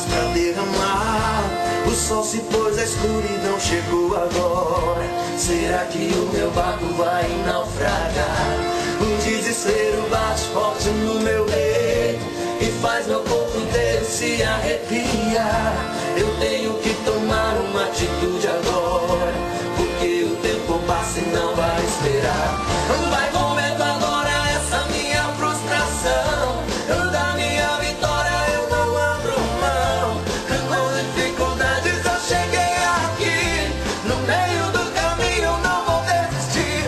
pra derramar. O sol se pôs, a escuridão chegou agora. Será que o meu barco vai naufragar? O desespero bate forte no meu peito e faz meu corpo inteiro se arrepiar. Eu tenho que tomar uma atitude agora, porque o tempo passa e não vai esperar. Vai momento agora essa minha frustração, da minha vitória eu não abro mão. Com dificuldades eu cheguei aqui, no meio do caminho eu não vou desistir.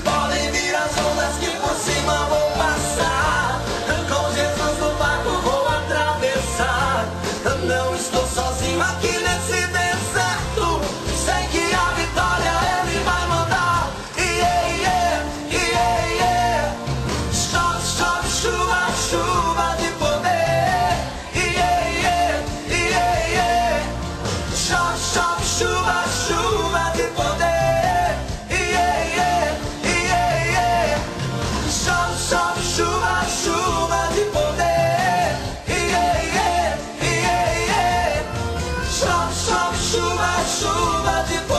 Podem vir as ondas que por cima vou passar, com Jesus no barco vou atravessar. Não estou sozinho aqui nesse deserto, sei que a vitória Ele vai mandar. Chove, chove, chuva, chuva de poder. Chove, chove, chuva, chuva de poder. Chove, chove, chuva, chuva de poder. Chove, chove, chuva, chuva de poder.